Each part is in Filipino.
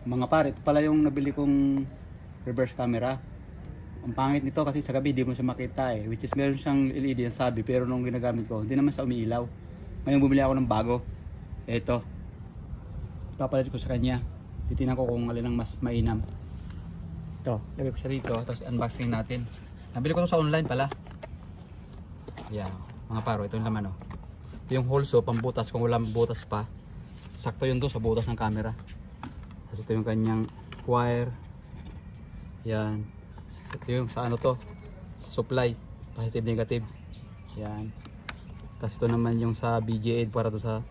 Mga pare, ito pala yung nabili kong reverse camera. Ang pangit nito kasi sa gabi di mo siya makita eh. Which is meron siyang LED ang sabi, pero nung ginagamit ko, hindi naman siya umiilaw. Ngayon bumili ako ng bago. Ito. Ipapalit ko sa kanya. Titingnan ko kung alin ang mas mainam. Ito, lagay ko siya rito, tapos unboxing natin. Nabili ko ito sa online pala. Yan, mga paro, ito yung laman oh. Yung holes oh, pambutas kung walang butas pa. Sakto yun doon sa butas ng camera. Tapos ito yung kanyang wire. Yan. Ito yung sa ano to, supply, positive negative. Yan. Tapos ito naman yung sa BGA para to sa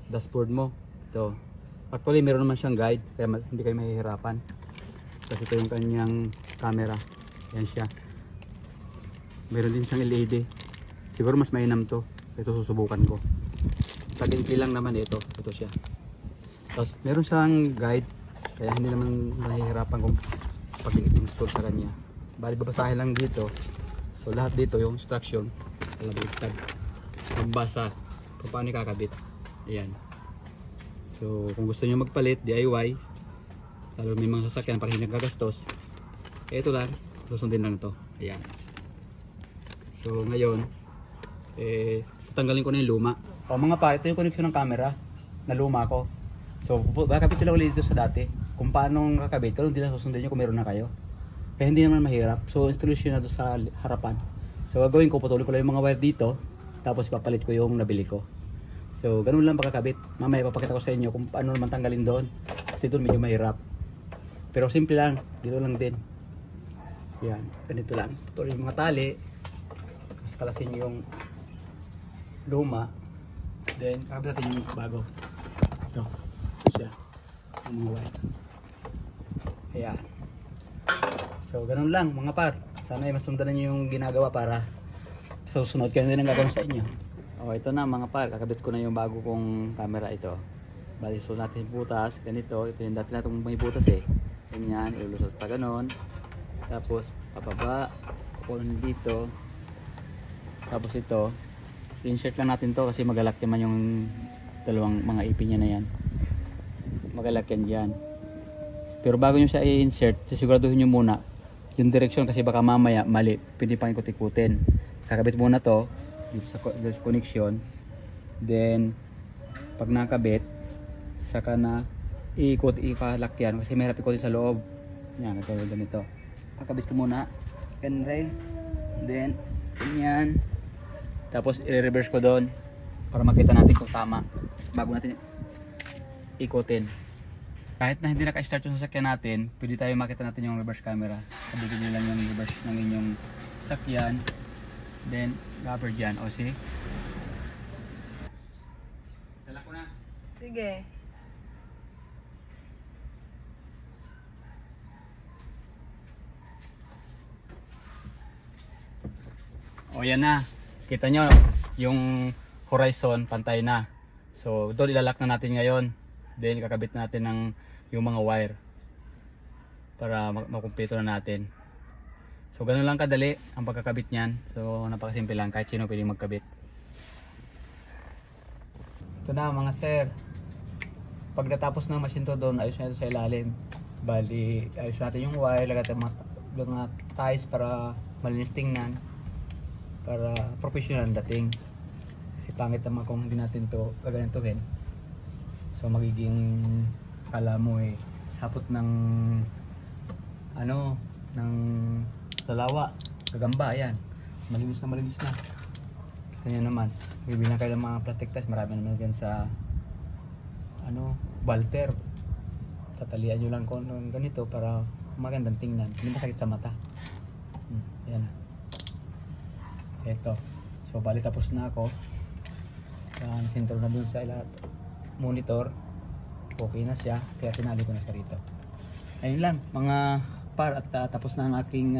dashboard mo. Ito. Actually meron naman siyang guide kaya hindi kayo mahihirapan. Tapos ito yung kanyang camera. Yan siya. Meron din siyang LED. Siguro mas mainam to. Ito susubukan ko. Tag-inki lang naman ito. Ito siya. Tapos meron siyang guide kaya hindi naman mahihirapan kung pag-install sa kanya. Bali babasahin lang dito. So lahat dito yung instruction, talabitag, magbasa kung paano ikakabit. Ayan. So kung gusto niyo magpalit DIY, lalo may mga sasakyan para hindi nagagastos, ito lang, susundin lang ito. Ayan. So ngayon tatanggalin ko na yung luma. O mga pare, ito yung connection ng camera na luma ko. So kakabit ko lang ulit dito sa dati. Kung paano kakabit, kung hindi lang susundin nyo kung meron na kayo. Kaya hindi naman mahirap. So installation na doon sa harapan. So gagawin ko, putulin ko lang yung mga wire dito. Tapos ipapalit ko yung nabili ko. So ganun lang pagkakabit. Mamaya ipapakita ko sa inyo kung paano naman tanggalin doon. Kasi doon medyo mahirap. Pero simple lang, dito lang din. Yan, ganito lang. Putulin yung mga tali. Tapos kalasin yung luma. Then kakabit natin yung bago. Ito siya, ang mga wire. Ayan. So ganun lang mga par. Sana ay masundan niyo yung ginagawa para sa susunod kayo din ang gagawin sa inyo. Okay, ito na mga par, kakabit ko na yung bago kong camera ito. Bali so natin yung butas, ganito. Ito yung dati natong may butas eh. Ganyan, ilulusot pa ganon. Tapos papaba, kukunin dito. Tapos ito, insert lang natin to kasi magalak naman yung dalawang mga ipin niya na yan. Magalak yan dyan. Pero bago nyo siya i-insert, siguraduhin nyo muna yung direksyon kasi baka mamaya mali, pwede pang ikot-ikutin. Kakabit muna to dito sa connection, then pag nakabit saka na iikot, ikalak yan kasi mahirap ikotin sa loob. Yan, ganito. Kakabit ko muna ganre, then ganyan, tapos i-reverse ko doon para makita natin kung tama bago natin ikutin. Kahit na hindi naka-start yung sasakyan natin, pwede tayo makita natin yung reverse camera. Sabihin nyo lang yung reverse ng inyong sasakyan, then rubber dyan. O see? Dala ko na. Sige. O yan na. Kita nyo yung horizon, pantay na. So doon ilalak na natin ngayon. Then kakabit natin ng yung mga wire para makumpleto na natin. So ganun lang kadali ang pagkakabit niyan. So napakasimple lang, kahit sino pwedeng magkabit. Ito na mga sir. Pag natapos ng machine to doon, ayos natin sa ilalim. Bali, ayos natin yung wire, lagyan mga ties para malinis tingnan. Para professional ang dating. Kasi pangit naman kung hindi natin to gaganituhin. So magiging kala mo eh sapot ng ano, ng dalawa, gagamba. Ayan, malinis na kanya naman. Bibilang kayo ng mga plastic ties, marami naman dyan sa ano, Walter. Tatalian nyo lang kung ganito para magandang tingnan, hindi masakit sa mata. Ayan na. Eto, so bali tapos na ako. Sintro na dun sa monitor, okay na siya, kaya tinali ko na siya rito. Ayun lang mga par, at tapos na ang aking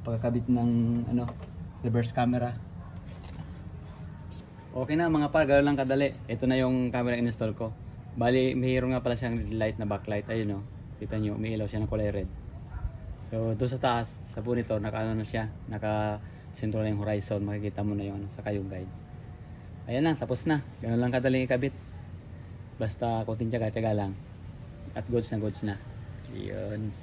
pagkakabit ng ano, reverse camera. Okay na mga par, gano'n lang kadali. Ito na yung camera in-install ko. Bali, mayroon nga pala siyang light na backlight. Ayun o, kita nyo, may ilaw siya ng kulay red. So doon sa taas, sa monitor, naka-ano na siya, naka-sentro na yung horizon. Makikita mo na yung ano, saka yung guide. Ayan lang, tapos na. Gano'n lang kadaling ikabit. Basta konting tiyaga-tiyaga lang. at goods na. Yun.